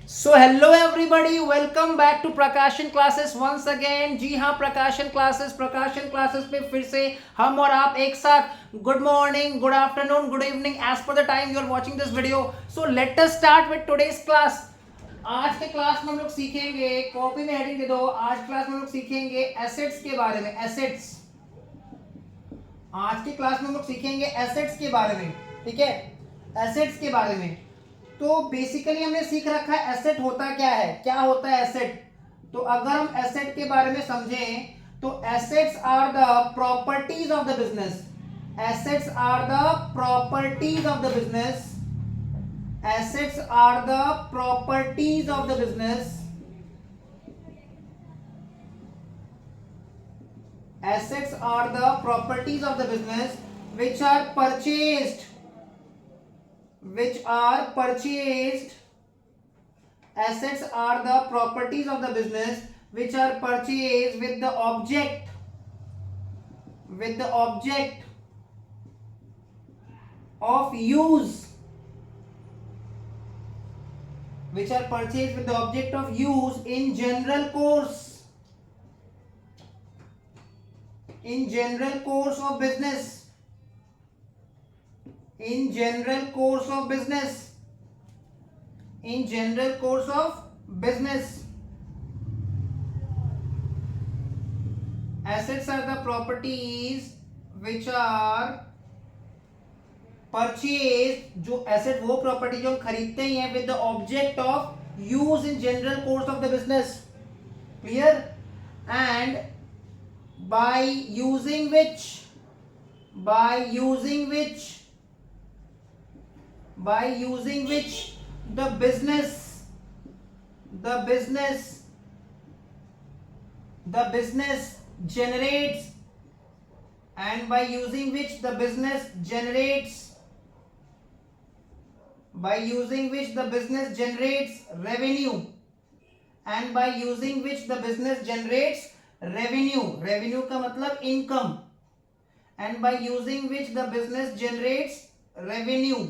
So hello everybody, welcome back to Prakashan classes once again. जी हाँ, Prakashan classes पे फिर से हम और आप एक साथ। Good morning, good afternoon, good evening, as per the time you are watching this video. So let us start with today's class. आज के क्लास में हम लोग सीखेंगे, कॉपी में हेडिंग दे दो। आज क्लास में हम लोग सीखेंगे एसेट्स के बारे में। एसेट्स, आज की क्लास में हम लोग सीखेंगे एसेट्स के बारे में। ठीक है, एसेट्स के बारे में। तो बेसिकली हमने सीख रखा है एसेट होता क्या है, क्या होता है एसेट। तो अगर हम एसेट के बारे में समझें तो assets are the properties of the business. Assets are the properties of the business. Assets are the properties of the business. Assets are the properties of the business which are purchased. Assets are the properties of the business which are purchased with the object of use. Which are purchased with the object of use in general course. In general course of business. In general course of business. In general course of business. Assets are the properties which are purchased. जो asset वो property जो हम खरीदते ही हैं with the object of use in general course of the business. Clear? And by using which the business generates, and by using which the business generates revenue, and by using which the business generates revenue का मतलब income, and by using which the business generates revenue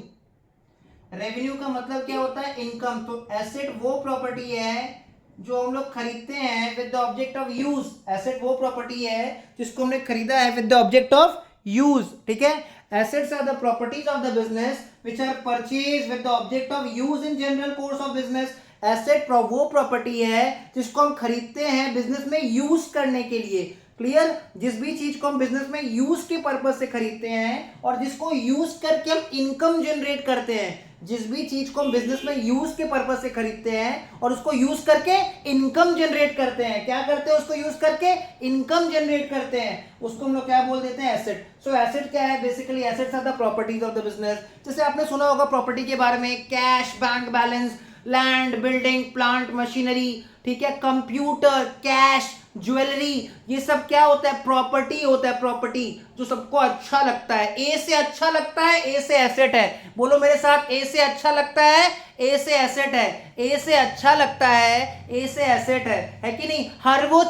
का मतलब क्या होता है, income. तो asset वो property है जो हम लोग खरीदते हैं with the object of use. Asset वो प्रॉपर्टी है जिसको हमने खरीदा है with the object of use. ठीक है, assets are the properties of the business which are purchase with the object of use in general course of business. Asset वो property है जिसको हम खरीदते हैं बिजनेस में यूज करने के लिए। क्लियर? जिस भी चीज को हम बिजनेस में यूज के पर्पज से खरीदते हैं और जिसको यूज करके हम इनकम जनरेट करते हैं। जिस भी चीज को हम बिजनेस में यूज के पर्पज से खरीदते हैं और उसको यूज करके इनकम जनरेट करते हैं। क्या करते हैं? उसको यूज करके इनकम जनरेट करते हैं, उसको हम लोग क्या बोल देते हैं? एसेट। सो एसेट क्या है? Basically assets are the properties of the business. जैसे आपने सुना होगा प्रॉपर्टी के बारे में, cash, bank balance, land, building, plant, machinery, ठीक है, कंप्यूटर, कैश, ज्वेलरी, ये सब क्या होता है? प्रॉपर्टी होता है। प्रॉपर्टी जो सबको अच्छा लगता है। ए से अच्छा लगता है, ए से एसेट है। बोलो मेरे साथ, ए से अच्छा लगता है, ए से एसेट है। ए से अच्छा लगता है, ए से एसेट है कि नहीं? हर वो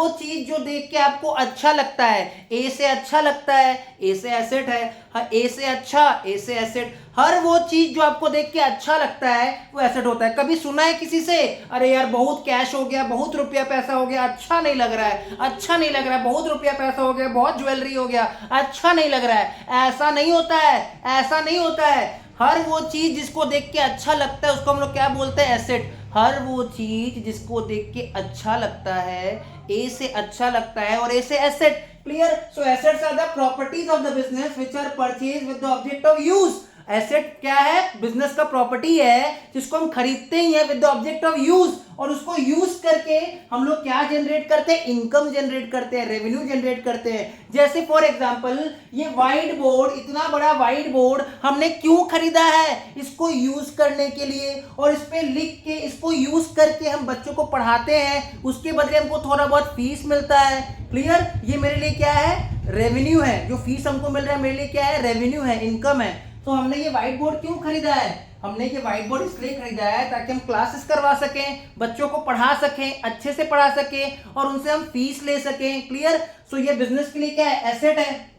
चीज जो देख के आपको अच्छा लगता है, ए से अच्छा लगता है, ए से एसेट है। ए से अच्छा, ए से एसेट। हर वो चीज जो आपको देख के अच्छा लगता है वो एसेट होता है। कभी सुना है किसी से, अरे यार बहुत कैश हो गया, बहुत रुपया पैसा हो गया, अच्छा नहीं लग रहा है, अच्छा नहीं लग रहा है, बहुत रुपया पैसा हो गया, बहुत ज्वेलरी हो गया, अच्छा नहीं लग रहा है? ऐसा नहीं होता है, ऐसा नहीं होता है। हर वो चीज जिसको देख के अच्छा लगता है उसको हम लोग क्या बोलते हैं? एसेट। हर वो चीज जिसको देख के अच्छा लगता है, ए से अच्छा लगता है और ए से asset. Clear? So assets are the properties of the business which are purchased with the object of use. Asset क्या है? बिजनेस का प्रॉपर्टी है जिसको हम खरीदते ही हैं with the object of use, और उसको यूज करके हम लोग क्या जनरेट करते हैं? इनकम जनरेट करते हैं, रेवेन्यू जनरेट करते हैं। जैसे फॉर एग्जांपल ये व्हाइट बोर्ड, इतना बड़ा व्हाइट बोर्ड हमने क्यों खरीदा है? इसको यूज करने के लिए, और इस पे लिख के, इसको यूज करके हम बच्चों को पढ़ाते हैं, उसके बदले हमको थोड़ा बहुत फीस मिलता है। क्लियर? ये मेरे लिए क्या है? रेवेन्यू है। जो फीस हमको मिल रहा है मेरे लिए क्या है? रेवेन्यू है, इनकम है। तो हमने ये व्हाइट बोर्ड क्यों खरीदा है? हमने ये व्हाइट बोर्ड इसलिए खरीदा है ताकि हम क्लासेस करवा सकें, बच्चों को पढ़ा सकें, अच्छे से पढ़ा सकें और उनसे हम फीस ले सकें। क्लियर? सो ये बिजनेस के लिए क्या है? एसेट है।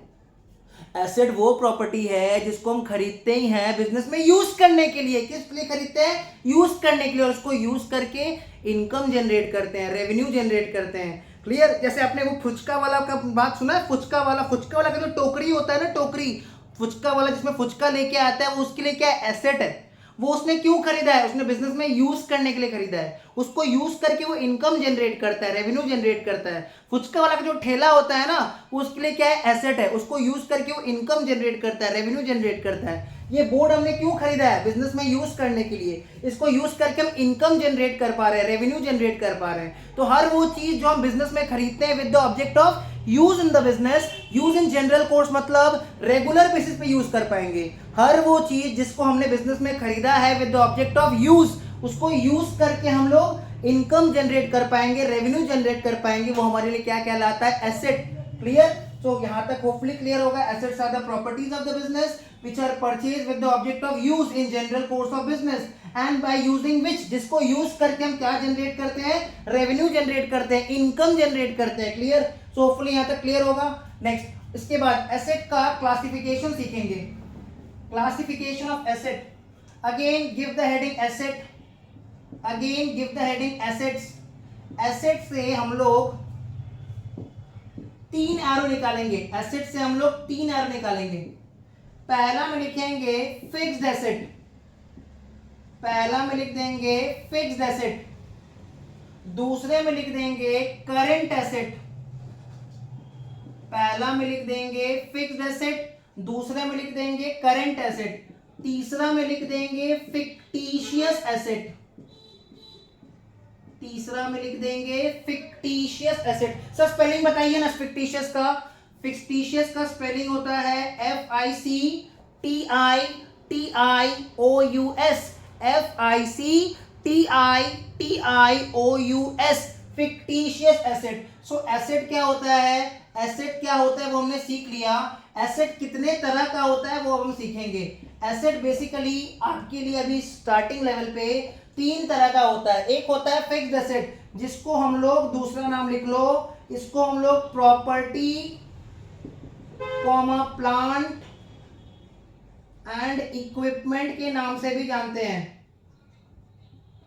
एसेट वो प्रॉपर्टी है जिसको हम खरीदते ही हैं बिजनेस में यूज करने के लिए। किस लिए खरीदते हैं? यूज करने के लिए, और उसको यूज करके इनकम जनरेट करते हैं, रेवेन्यू जनरेट करते हैं। क्लियर? जैसे आपने वो फुचका वाला का बात सुना है, फुचका वाला का जो टोकरी होता है ना, टोकरी, फुचका वाला जिसमें फुचका लेके आता है, वो उसके लिए क्या एसेट है। वो उसने क्यों खरीदा है? उसने बिजनेस में यूज करने के लिए खरीदा है। उसको यूज करके वो इनकम जनरेट करता है, रेवेन्यू जनरेट करता है। फुचका वाला का जो ठेला होता है ना, उसके लिए क्या है? एसेट है। उसको यूज करके वो इनकम जनरेट करता है, रेवेन्यू जनरेट करता है। ये बोर्ड हमने क्यों खरीदा है? बिजनेस में यूज करने के लिए। इसको यूज करके हम इनकम जनरेट कर पा रहे हैं, रेवेन्यू जनरेट कर पा रहे हैं। तो हर वो चीज जो हम बिजनेस में खरीदते हैं with the object of use in the business, use in general course मतलब रेगुलर बेसिस पे यूज कर पाएंगे। हर वो चीज जिसको हमने बिजनेस में खरीदा है with the object of use, उसको यूज करके हम लोग इनकम जनरेट कर पाएंगे, रेवेन्यू जनरेट कर पाएंगे। वो हमारे लिए क्या कहलाता है? एसेट। क्लियर? तो यहां तक होपफुली क्लियर होगा। Assets are the properties of the business which are purchased with the object of use in general course of business and by using which, जिसको यूज करके हम क्या जनरेट करते हैं? रेवेन्यू जनरेट करते हैं, इनकम जनरेट करते हैं। क्लियर? सो होपफुली यहां तक क्लियर होगा। नेक्स्ट, इसके बाद एसेट का क्लासिफिकेशन सीखेंगे। Classification of asset, again give the heading asset, again give the heading assets. Asset से हम लोग 3 एरो निकालेंगे। एसेट से हम लोग 3 एरो निकालेंगे। पहला में लिखेंगे फिक्स्ड एसेट, पहला में लिख देंगे फिक्स्ड एसेट, दूसरे में लिख देंगे करंट एसेट, पहला में लिख देंगे फिक्स्ड एसेट, दूसरे में लिख देंगे करंट एसेट, तीसरा में लिख देंगे फिक्टिशियस एसेट, तीसरा में लिख देंगे फिक्टिशियस एसेट। सर स्पेलिंग बताइए ना फिक्टिशियस का। फिक्टिशियस का स्पेलिंग होता है FICTITIOUS, FICTITIOUS, फिक्टिशियस एसेट। सो एसेट क्या होता है? एसेट क्या होता है वो हमने सीख लिया। एसेट कितने तरह का होता है वो हम सीखेंगे। एसेट बेसिकली आपके लिए अभी स्टार्टिंग लेवल पे 3 तरह का होता है। एक होता है फिक्स्ड एसेट, जिसको हम लोग, दूसरा नाम लिख लो, इसको हम लोग प्रॉपर्टी प्लांट एंड इक्विपमेंट के नाम से भी जानते हैं।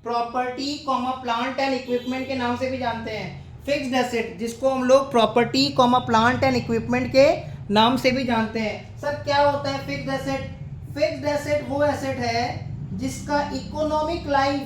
प्रॉपर्टी प्लांट एंड इक्विपमेंट के नाम से भी जानते हैं। फिक्स्ड एसेट जिसको हम लोग प्रॉपर्टी प्लांट एंड इक्विपमेंट के नाम से भी जानते हैं। सर क्या होता है फिक्स्ड एसेट? फिक्स्ड एसेट वो एसेट है जिसका economic life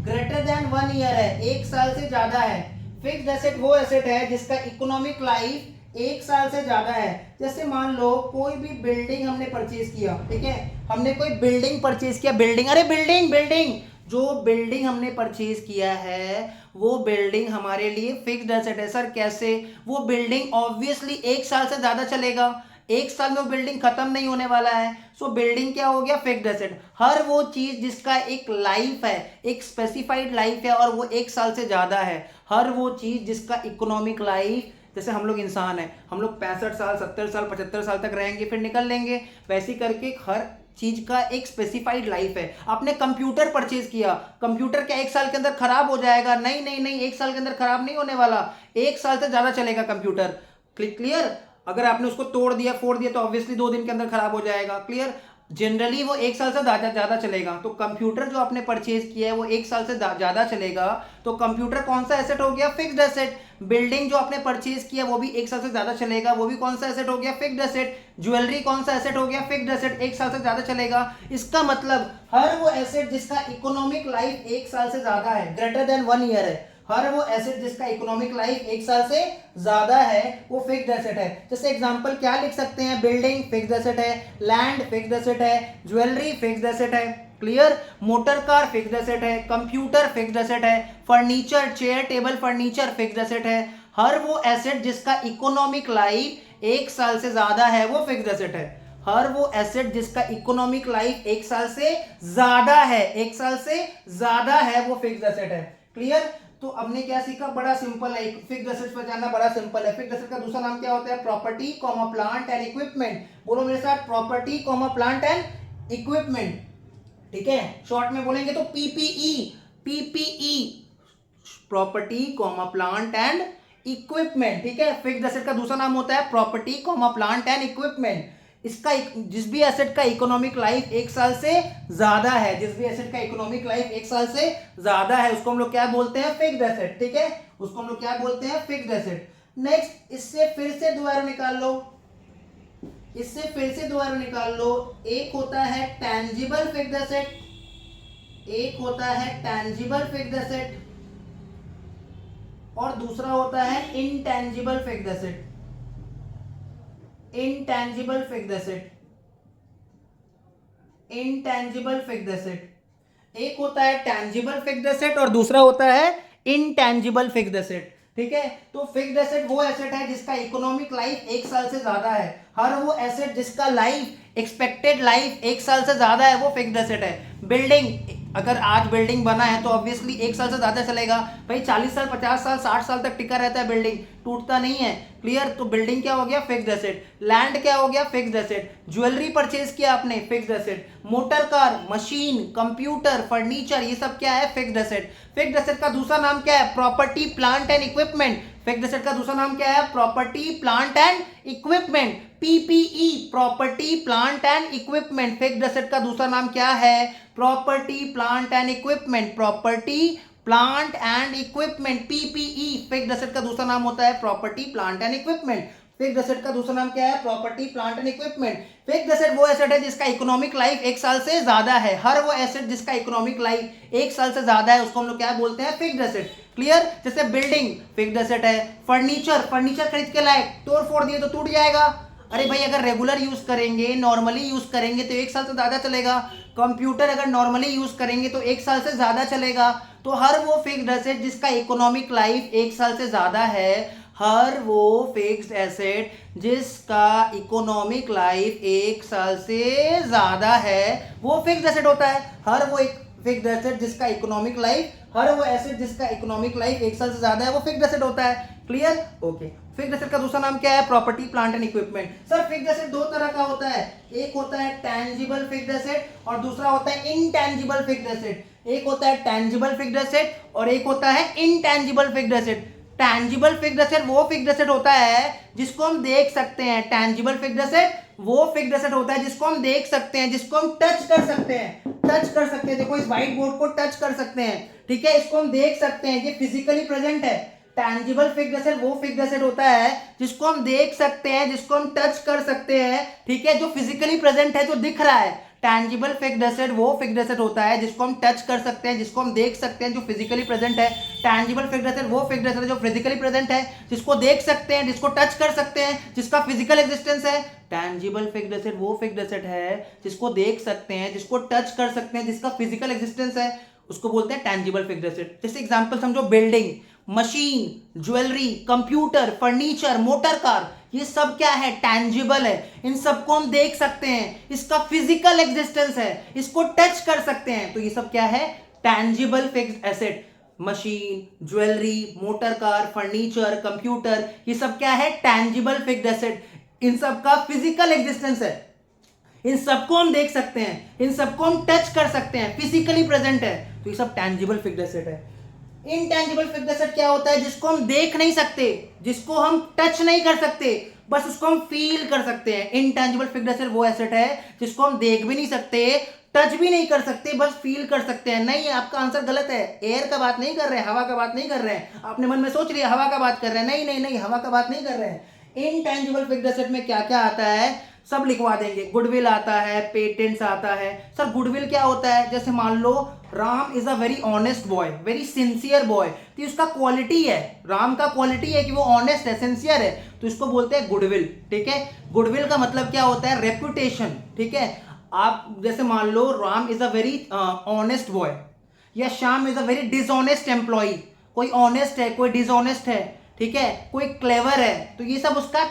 greater than 1 year है, 1 साल से ज्यादा है। फिक्स्ड एसेट वो एसेट है जिसका इकोनॉमिक लाइफ 1 साल से ज्यादा है। जैसे मान लो कोई भी बिल्डिंग हमने परचेज किया, ठीक है, हमने कोई बिल्डिंग परचेज किया, बिल्डिंग जो बिल्डिंग हमने परचेज किया है वो बिल्डिंग हमारे लिए फिक्स्ड एसेट है। सर कैसे? वो बिल्डिंग ऑब्वियसली 1 साल से ज्यादा चलेगा, 1 साल में वो बिल्डिंग खत्म नहीं होने वाला है। सो बिल्डिंग क्या हो गया? Fixed asset. हर वो चीज जिसका एक लाइफ है, एक स्पेसिफाइड लाइफ है और वो 1 साल से ज्यादा है। हर वो चीज जिसका इकोनॉमिक लाइफ, जैसे हम लोग इंसान है, हम लोग 65 साल 70 साल 75 साल तक रहेंगे फिर निकल लेंगे, वैसे करके हर चीज का एक स्पेसिफाइड लाइफ है। आपने कंप्यूटर परचेज किया, कंप्यूटर क्या 1 साल के अंदर खराब हो जाएगा? नहीं, 1 साल के अंदर खराब नहीं होने वाला, 1 साल से ज्यादा चलेगा कंप्यूटर। क्लियर? अगर आपने उसको तोड़ दिया, फोड़ दिया तो ऑब्वियसली 2 दिन के अंदर खराब हो जाएगा। क्लियर? जनरली वो 1 साल से ज्यादा चलेगा। तो कंप्यूटर जो आपने परचेज किया है वो 1 साल से ज्यादा चलेगा, तो कंप्यूटर कौन सा एसेट हो गया? Fixed asset. बिल्डिंग जो आपने परचेज किया वो भी 1 साल से ज्यादा चलेगा, वो भी कौन सा एसेट हो गया? Fixed asset. ज्वेलरी कौन सा एसेट हो गया? फिक्स्ड एसेट, 1 साल से ज्यादा चलेगा। इसका मतलब हर वो एसेट जिसका इकोनॉमिक लाइफ 1 साल से ज्यादा है, ग्रेटर देन 1 ईयर है, हर वो एसेट जिसका इकोनॉमिक लाइफ 1 साल से ज्यादा है वो फिक्स्ड एसेट है। जैसे एग्जांपल क्या लिख सकते हैं? बिल्डिंग फिक्स्ड एसेट है, लैंड फिक्स्ड एसेट है, ज्वेलरी फिक्स्ड एसेट है। Clear? Motor car fixed asset है, कंप्यूटर फिक्स्ड एसेट है, furniture, chair table furniture fixed asset है। हर वो एसेट जिसका इकोनॉमिक लाइफ 1 साल से ज्यादा है वो फिक्स्ड एसेट है। हर वो एसेट जिसका इकोनॉमिक लाइफ 1 साल से ज्यादा है, 1 साल से ज्यादा है वो फिक्स्ड एसेट है। क्लियर? तो हमने क्या सीखा? बड़ा सिंपल है, फिक्स्ड एसेट्स पर जानना बड़ा सिंपल है। फिक्स्ड एसेट का दूसरा नाम क्या होता है? Property plant and equipment. बोलो मेरे साथ, प्रॉपर्टी प्लांट एंड इक्विपमेंट। ठीक है, शॉर्ट में बोलेंगे तो PPE, property plant and equipment, ठीक है। फिक्स्ड एसेट का दूसरा नाम होता है property comma plant and equipment. इसका जिस भी एसेट का इकोनॉमिक लाइफ 1 साल से ज्यादा है, जिस भी एसेट का इकोनॉमिक लाइफ 1 साल से ज्यादा है, उसको हम लोग क्या बोलते हैं, फिक्स्ड एसेट, ठीक है। उसको हम लोग क्या बोलते हैं, फिक्स्ड एसेट। नेक्स्ट, इससे फिर से दो एरो निकाल लो, इससे फिर से दो एरो निकाल लो। एक होता है टैंजिबल फिक्स्ड एसेट, एक होता है टैंजिबल फिक्स्ड एसेट, और दूसरा होता है intangible fixed asset. Intangible fixed asset, intangible fixed asset. एक होता है टैंजिबल फिक्स्ड एसेट और दूसरा होता है इनटैंजिबल फिक्स्ड एसेट, ठीक है। तो फिक्स्ड एसेट वो एसेट है जिसका इकोनॉमिक लाइफ 1 साल से ज्यादा है। हर वो एसेट जिसका लाइफ, एक्सपेक्टेड लाइफ 1 साल से ज्यादा है, वो फिक्स्ड एसेट है। बिल्डिंग, अगर आज बिल्डिंग बना है तो ऑब्वियसली 1 साल से ज्यादा चलेगा भाई। 40 साल, 50 साल, 60 साल तक टिका रहता है बिल्डिंग, टूटता नहीं है, क्लियर। तो बिल्डिंग क्या हो गया, फिक्स्ड एसेट। लैंड क्या हो गया, फिक्स्ड एसेट। ज्वेलरी परचेज किया आपने, fixed asset. Motor car, machine, computer, furniture, ये सब क्या है, फिक्स्ड एसेट। फिक्स्ड एसेट का दूसरा नाम क्या है, property plant and equipment. Fixed asset का दूसरा नाम क्या है, property plant and equipment, PPE, property plant and equipment. Fixed asset का दूसरा नाम क्या है, property plant and equipment, property plant and equipment, PPE. Fixed asset का दूसरा नाम होता है property plant and equipment. Fixed asset का दूसरा नाम क्या है, property plant and equipment. Fixed asset वो एसेट है जिसका इकोनॉमिक लाइफ 1 साल से ज्यादा है। हर वो एसेट जिसका इकोनॉमिक लाइफ 1 साल से ज्यादा है, उसको हम लोग क्या बोलते हैं, फिक्स्ड एसेट, क्लियर। जैसे बिल्डिंग फिक्स्ड एसेट है, फर्नीचर, फर्नीचर खरीद के लाए, तोड़ फोड़ दिए तो टूट जाएगा। अरे भाई अगर रेगुलर यूज करेंगे, नॉर्मली यूज करेंगे तो 1 साल से ज्यादा चलेगा। कंप्यूटर अगर नॉर्मली यूज करेंगे तो 1 साल से ज्यादा चलेगा। तो हर वो फिक्स्ड एसेट जिसका इकोनॉमिक लाइफ 1 साल से ज्यादा है, हर वो फिक्स्ड एसेट जिसका इकोनॉमिक लाइफ 1 साल से ज्यादा है, वो फिक्स्ड एसेट होता है। हर वो एक फिक्स्ड एसेट जिसका इकोनॉमिक लाइफ, हर वो एसेट जिसका इकोनॉमिक लाइफ 1 साल से ज्यादा है, वो फिक्स्ड एसेट होता है, क्लियर, ओके। फिक्स्ड एसेट का दूसरा नाम क्या है, property plant and equipment. Sir fixed asset दो तरह का होता है, एक होता है टैंजिबल फिक्स्ड एसेट और दूसरा होता है इनटैंजिबल फिक्स्ड एसेट। एक होता है टैंजिबल फिक्स्ड एसेट और एक होता है intangible fixed asset. Tangible fixed asset वो फिक्स्ड एसेट होता है जिसको हम देख सकते हैं। टैंजिबल फिक्स्ड एसेट वो फिक्स्ड एसेट होता है जिसको हम देख सकते हैं, जिसको हम टच कर सकते हैं, टच कर सकते हैं। देखो इस व्हाइट बोर्ड को टच कर सकते हैं, ठीक है, इसको हम देख सकते हैं, ये फिजिकली प्रेजेंट है। टैंजिबल फिक्स्ड एसेट वो फिक्स्ड एसेट होता है जिसको हम देख सकते हैं, जिसको हम टच कर सकते हैं, ठीक है, जो फिजिकली प्रेजेंट है, जो दिख रहा है। टैंजिबल फिक्स्ड एसेट वो फिक्स्ड एसेट होता है जिसको हम टच कर सकते हैं, जिसको हम देख सकते हैं, जो फिजिकली प्रेजेंट है। टैंजिबल फिक्स्ड एसेट वो फिक्स्ड एसेट है जो फिजिकली प्रेजेंट है, जिसको देख सकते हैं, जिसको टच कर सकते हैं, जिसका फिजिकल एग्जिस्टेंस है। टैंजिबल फिक्स्ड एसेट वो फिक्स्ड एसेट है जिसको देख सकते हैं, जिसको टच कर सकते हैं, जिसका फिजिकल एग्जिस्टेंस है, उसको बोलते हैं टैंजिबल फिक्स्ड एसेट। जैसे एग्जांपल समझो, building, machine, jewellery, computer, furniture, motor car, ये सब क्या है, टैंजिबल है। इन सबको हम देख सकते हैं, इसका फिजिकल एग्जिस्टेंस है, इसको टच कर सकते हैं, तो ये सब क्या है, tangible fixed asset. Machine, jewellery, motor car, furniture, computer, ये सब क्या है, टैंजिबल फिक्स्ड एसेट। इन सब का फिजिकल एग्जिस्टेंस है, इन सबको हम देख सकते हैं, इन सबको हम टच कर सकते हैं, फिजिकली प्रेजेंट है, तो ये सब टैंजिबल फिक्स्ड एसेट है। इनटैंजिबल फिक्स्ड एसेट क्या होता है, जिसको हम देख नहीं सकते, जिसको हम टच नहीं कर सकते, बस उसको हम फील कर सकते हैं। इनटैंजिबल फिक्स्ड एसेट वो एसेट है जिसको हम देख भी नहीं सकते, टच भी नहीं कर सकते, बस फील कर सकते हैं। नहीं, आपका आंसर गलत है, एयर का बात नहीं कर रहे हैं, हवा का बात नहीं कर रहे हैं। आपने मन में सोच लिया हवा का बात कर रहे हैं, नहीं नहीं नहीं, हवा का बात नहीं कर रहे हैं। इनटैंजिबल फिक्स्ड एसेट में क्या क्या आता है सब लिखवा देंगे। गुडविल आता है, पेटेंट्स आता है। सर गुडविल क्या होता है, जैसे मान लो Ram is a very honest boy, very sincere boy, तो इसका क्वालिटी है, राम का क्वालिटी है कि वो ऑनेस्ट है, सिंसियर है, तो इसको बोलते हैं गुडविल, ठीक है। गुडविल का मतलब क्या होता है, रेपुटेशन, ठीक है। आप जैसे मान लो Ram is a very honest boy, या Shyam is a very dishonest employee, कोई ऑनेस्ट है, कोई डिसऑनेस्ट है, ठीक है, कोई क्लेवर है, तो ये सब उसका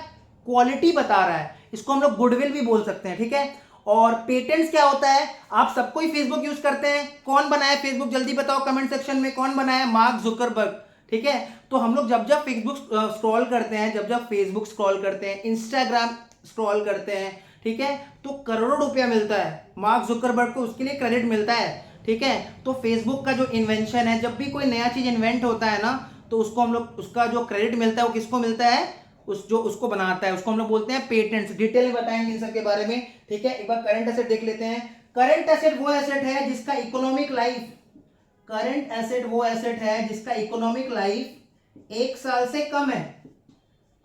क्वालिटी बता रहा है, इसको हम लोग गुडविल भी बोल सकते हैं, ठीक है। और पेटेंट्स क्या होता है, आप सबको ही फेसबुक यूज करते हैं, कौन बनाया फेसबुक, जल्दी बताओ कमेंट सेक्शन में, कौन बनाया, मार्क जुकरबर्ग, ठीक है। तो हम लोग जब जब फेसबुक स्क्रॉल करते हैं, जब जब फेसबुक स्क्रॉल करते हैं, इंस्टाग्राम स्क्रॉल करते हैं, ठीक है, तो करोड़ों रुपया मिलता है, मार्क जुकरबर्ग को उसके लिए क्रेडिट मिलता है, ठीक है। तो फेसबुक का जो इन्वेंशन है, जब भी कोई नया चीज इन्वेंट होता है ना, तो उसको हम लोग, उसका जो क्रेडिट मिलता है वो किसको मिलता है, उसको बनाता है, उसको हम लोग बोलते हैं पेटेंट्स। डिटेल में बताएंगे इन सब के बारे में, ठीक है। एक बार करंट एसेट देख लेते हैं। करंट एसेट वो एसेट है जिसका इकोनॉमिक लाइफ, करंट एसेट वो एसेट है जिसका इकोनॉमिक लाइफ 1 साल से कम है।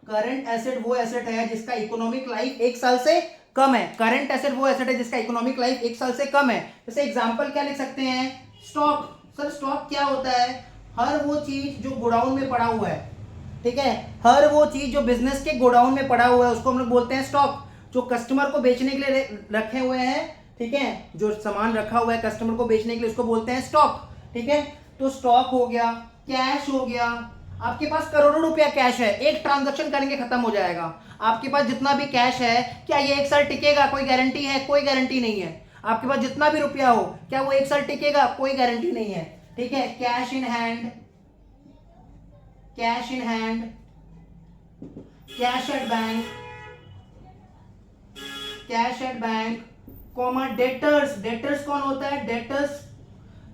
करंट एसेट वो एसेट है जिसका इकोनॉमिक लाइफ 1 साल से कम है। करंट एसेट वो एसेट है जिसका इकोनॉमिक लाइफ 1 साल से कम है। जैसे एग्जांपल क्या लिख सकते हैं, स्टॉक। सर स्टॉक क्या होता है, हर वो चीज जो गोडाउन में पड़ा हुआ है, ठीक है, हर वो चीज जो बिजनेस के गोडाउन में पड़ा हुआ है उसको हम लोग बोलते हैं स्टॉक। जो कस्टमर को बेचने के लिए रखे हुए हैं, ठीक है, जो सामान रखा हुआ है कस्टमर को बेचने के लिए उसको बोलते हैं स्टॉक, ठीक है। तो स्टॉक हो गया, कैश हो गया। आपके पास करोड़ों रुपया कैश है, एक ट्रांजैक्शन करेंगे खत्म हो जाएगा। आपके पास जितना भी कैश है, क्या ये 1 साल टिकेगा, कोई गारंटी है, कोई गारंटी नहीं है। आपके पास जितना भी रुपया हो, क्या वो 1 साल टिकेगा, कोई गारंटी नहीं है, ठीक है। Cash in hand, cash in hand, cash at bank, cash at bank, comma debtors. Debtors कौन होता है, डेटर्स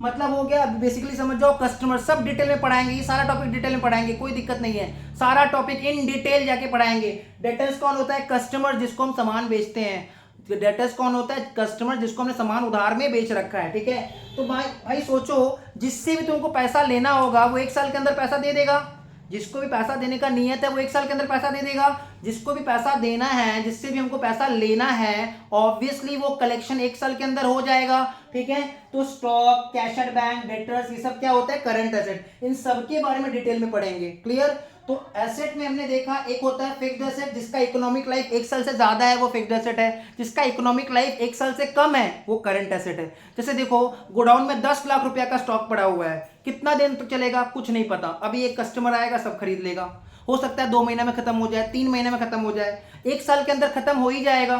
मतलब हो गया, बेसिकली समझ जाओ कस्टमर। सब डिटेल में पढ़ाएंगे, ये सारा टॉपिक डिटेल में पढ़ाएंगे, कोई दिक्कत नहीं है, सारा टॉपिक इन डिटेल जाके पढ़ाएंगे। डेटर्स कौन होता है, कस्टमर जिसको हम सामान बेचते हैं। डेटर्स कौन होता है, कस्टमर जिसको हमने सामान उधार में बेच रखा है, ठीक है। तो भाई सोचो, जिससे भी तुमको पैसा लेना होगा वो 1 साल के अंदर पैसा दे देगा। जिसको भी पैसा देने का नियत है वो 1 साल के अंदर पैसा दे देगा। जिसको भी पैसा देना है, जिससे भी हमको पैसा लेना है, ऑब्वियसली वो कलेक्शन 1 साल के अंदर हो जाएगा, ठीक है। तो stock, cash at bank, debtors, ये सब क्या होता है, करंट एसेट। इन सब के बारे में डिटेल में पढ़ेंगे, क्लियर। तो एसेट में हमने देखा, एक होता है फिक्स्ड एसेट जिसका इकोनॉमिक लाइफ 1 साल से ज्यादा है, वो फिक्स्ड एसेट है। जिसका इकोनॉमिक लाइफ 1 साल से कम है वो करंट एसेट है। जैसे देखो, गोडाउन में 10 लाख रुपया का स्टॉक पड़ा हुआ है, कितना दिन तक चलेगा कुछ नहीं पता। अभी एक कस्टमर आएगा, सब खरीद लेगा। हो सकता है 2 महीने में खत्म हो जाए, 3 महीने में खत्म हो जाए, 1 साल के अंदर खत्म हो ही जाएगा।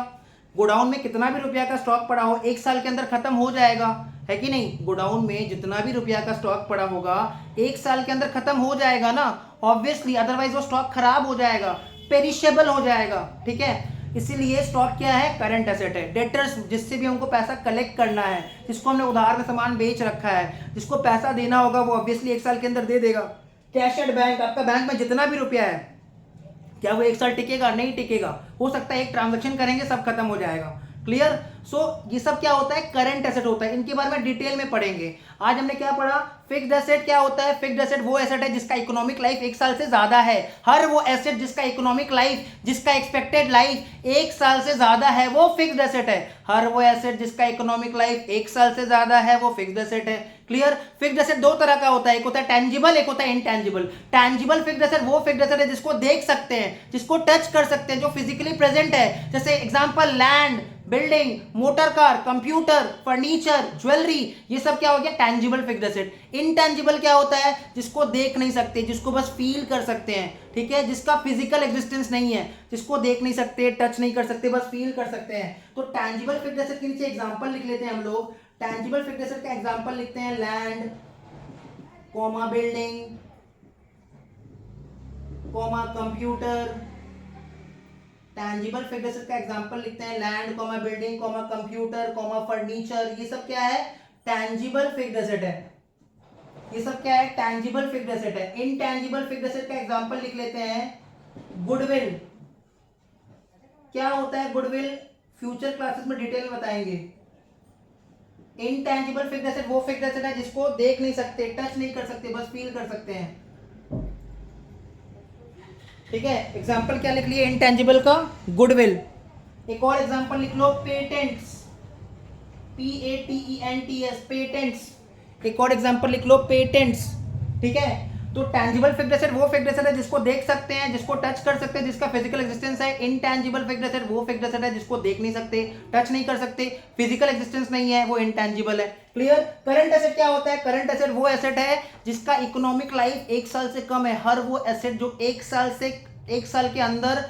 गोडाउन में कितना भी रुपया का स्टॉक पड़ा हो, 1 साल के अंदर खत्म हो जाएगा, है कि नहीं। गोडाउन में जितना भी रुपया का स्टॉक पड़ा होगा 1 साल के अंदर खत्म हो जाएगा ना, ऑब्वियसली, अदरवाइज वो स्टॉक खराब हो जाएगा, पेरिशेबल हो जाएगा, ठीक है। इसीलिए स्टॉक क्या है, करंट एसेट है। डेटर्स, जिससे भी हमको पैसा कलेक्ट करना है, जिसको हमने उधार में सामान बेच रखा है, जिसको पैसा देना होगा वो ऑब्वियसली 1 साल के अंदर दे देगा। कैश एट बैंक, आपका बैंक में जितना भी रुपया है, क्या वो 1 साल टिकेगा, नहीं टिकेगा। हो सकता है एक ट्रांजैक्शन करेंगे सब खत्म हो जाएगा, क्लियर। सो ये सब क्या होता है, करंट एसेट होता है। इनके बारे में डिटेल में पढ़ेंगे। आज हमने क्या पढ़ा, फिक्स्ड एसेट क्या होता है। फिक्स्ड एसेट वो एसेट है जिसका इकोनॉमिक लाइफ 1 साल से ज्यादा है। हर वो एसेट जिसका इकोनॉमिक लाइफ, जिसका एक्सपेक्टेड लाइफ 1 साल से ज्यादा है वो फिक्स्ड एसेट है। हर वो एसेट जिसका इकोनॉमिक लाइफ 1 साल से ज्यादा है वो फिक्स्ड एसेट है, क्लियर। फिक्स्ड एसेट 2 तरह का होता है, एक होता है टेंजिबल, एक होता है इनटेंजिबल। टेंजिबल फिक्स्ड एसेट वो फिक्स्ड एसेट है जिसको देख सकते हैं, जिसको टच कर सकते हैं, जो फिजिकली प्रेजेंट है। जैसे example, land, building, motor car, computer, furniture, jewellery, ये सब क्या हो गया, टैंजिबल फिक्स्ड एसेट। इनटैंजिबल क्या होता है, जिसको देख नहीं सकते, जिसको बस फील कर सकते हैं, ठीक है, जिसका फिजिकल एग्जिस्टेंस नहीं है, जिसको देख नहीं सकते, टच नहीं कर सकते, बस फील कर सकते हैं। तो टैंजिबल फिक्स्ड एसेट के नीचे एग्जांपल लिख लेते हैं हम लोग। टैंजिबल फिक्स्ड एसेट का एग्जांपल लिखते हैं, land, comma building, comma computer. Tangible fixed asset का एग्जांपल लिखते हैं, land, comma building, comma computer, comma furniture. ये सब क्या है, टैंजिबल फिक्स्ड एसेट है। ये सब क्या है, टैंजिबल फिक्स्ड एसेट है। इनटैंजिबल फिक्स्ड एसेट का एग्जांपल लिख लेते हैं, गुडविल। क्या होता है गुडविल, फ्यूचर क्लासेस में डिटेल में बताएंगे। इनटैंजिबल फिक्स्ड एसेट वो फिक्स्ड एसेट है जिसको देख नहीं सकते, टच नहीं कर सकते, बस फील कर सकते हैं, ठीक है। एग्जांपल क्या लिख लिए, इनटैंजिबल का, गुडविल। एक और एग्जांपल लिख लो, पेटेंट्स, PATENTS, पेटेंट्स। एक और एग्जांपल लिख लो, पेटेंट्स, ठीक है। तो टैंजिबल फिक्स्ड एसेट वो फिक्स्ड एसेट है जिसको देख सकते हैं, जिसको टच कर सकते हैं, जिसका फिजिकल एग्जिस्टेंस है। इनटैंजिबल फिक्स्ड एसेट वो फिक्स्ड एसेट है जिसको देख नहीं सकते, टच नहीं कर सकते, फिजिकल एग्जिस्टेंस नहीं है, वो इनटैंजिबल है, क्लियर। करंट एसेट क्या होता है, करंट एसेट वो एसेट है जिसका इकोनॉमिक लाइफ 1 साल से कम है। हर वो एसेट जो 1 साल के अंदर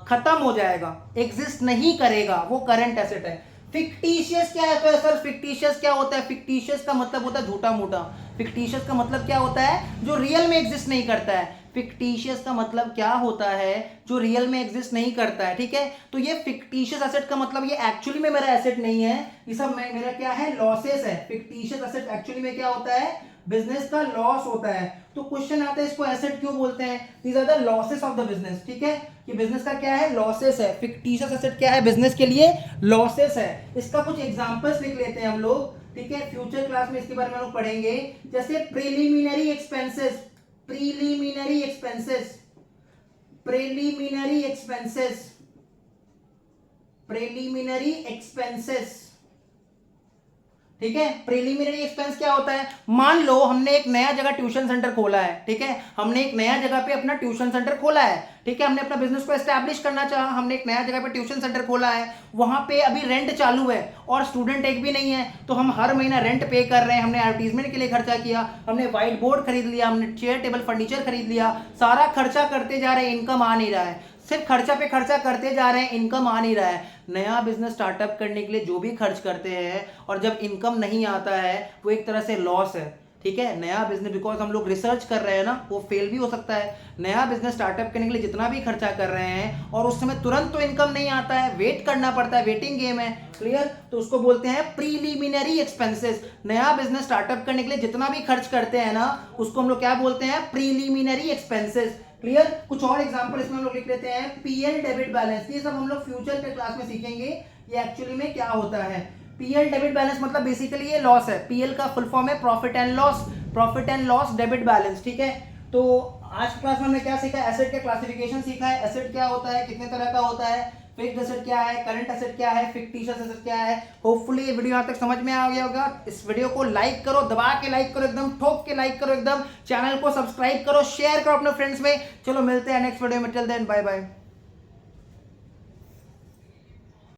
खत्म हो जाएगा, एग्जिस्ट नहीं करेगा, वो करंट एसेट है। फिक्टिशियस क्या है, तो सर फिक्टिशियस क्या होता है, फिक्टिशियस का मतलब होता है झूठा मूठा। फिक्टिशियस का मतलब क्या होता है, जो रियल में एग्जिस्ट नहीं करता है। फिक्टिशियस का मतलब क्या होता है, जो रियल में एग्जिस्ट नहीं करता है, ठीक है। तो ये फिक्टिशियस एसेट का मतलब ये एक्चुअली में मेरा एसेट नहीं है, ये सब मेरा क्या है, लॉसेस है। फिक्टिशियस एसेट एक्चुअली में क्या होता है, बिजनेस का लॉस होता है, तो क्वेश्चन आता है इसको एसेट क्यों बोलते हैं? These are the losses of the business, ठीक है, कि बिजनेस का क्या है? लॉसेस है। फिक्टिशियस एसेट क्या है? बिजनेस के लिए लॉसेस है। इसका कुछ एग्जांपल्स लिख लेते हैं हम लोग, ठीक है, फ्यूचर क्लास में इसके बारे में हम लोग पढ़ेंगे। जैसे preliminary expenses, preliminary expenses, preliminary expenses, preliminary expenses, ठीक है। प्रीलिमिनरी एक्सपेंस क्या होता है? मान लो हमने एक नया जगह ट्यूशन सेंटर खोला है, ठीक है, हमने एक नया जगह पे अपना ट्यूशन सेंटर खोला है, ठीक है, हमने अपना बिजनेस को एस्टैब्लिश करना चाहा, हमने एक नया जगह पे ट्यूशन सेंटर खोला है, वहां पे अभी रेंट चालू है और स्टूडेंट एक भी नहीं है, तो हम हर महीना रेंट पे कर रहे हैं, हमने एडवर्टीजमेंट के लिए खर्चा किया, हमने व्हाइट बोर्ड खरीद लिया, हमने चेयर टेबल फर्नीचर खरीद लिया, सारा खर्चा करते जा रहे हैं, इनकम आ नहीं रहा है, सिर्फ खर्चा पे खर्चा करते जा रहे हैं, इनकम आ नहीं रहा है। नया बिजनेस स्टार्टअप करने के लिए जो भी खर्च करते हैं और जब इनकम नहीं आता है वो एक तरह से लॉस है, ठीक है। नया बिजनेस, बिकॉज हम लोग रिसर्च कर रहे हैं ना, वो फेल भी हो सकता है। नया बिजनेस स्टार्टअप करने के लिए जितना भी खर्चा कर रहे हैं और उस समय तुरंत तो इनकम नहीं आता है, वेट करना पड़ता है, वेटिंग गेम है, क्लियर, तो उसको बोलते हैं प्रीलिमिनरी एक्सपेंसेस। नया बिजनेस स्टार्टअप करने के लिए जितना भी खर्च करते हैं ना, उसको हम लोग क्या बोलते हैं? Preliminary expenses, clear. कुछ और एग्जांपल इसमें हम लोग लिख लेते हैं। पीएल डेबिट बैलेंस, ये सब हम लोग फ्यूचर के क्लास में सीखेंगे ये एक्चुअली में क्या होता है। पीएल डेबिट बैलेंस मतलब बेसिकली ये लॉस है। पीएल का फुल फॉर्म है profit and loss, profit and loss debit balance, ठीक है। तो आज की क्लास में हमने क्या सीखा? एसेट का क्लासिफिकेशन सीखा है। एसेट क्या होता है, कितने तरह का होता है, फिक्स्ड एसेट क्या है, करंट एसेट क्या है, फिक्टिशियस एसेट क्या है। होपफुली ये वीडियो यहाँ तक समझ में आ गया होगा। इस वीडियो को लाइक करो, दबा के लाइक करो, एकदम ठोक के लाइक करो, एकदम चैनल को सब्सक्राइब करो, शेयर करो अपने फ्रेंड्स में। चलो मिलते हैं नेक्स्ट वीडियो में, टिल देन बाय बाय।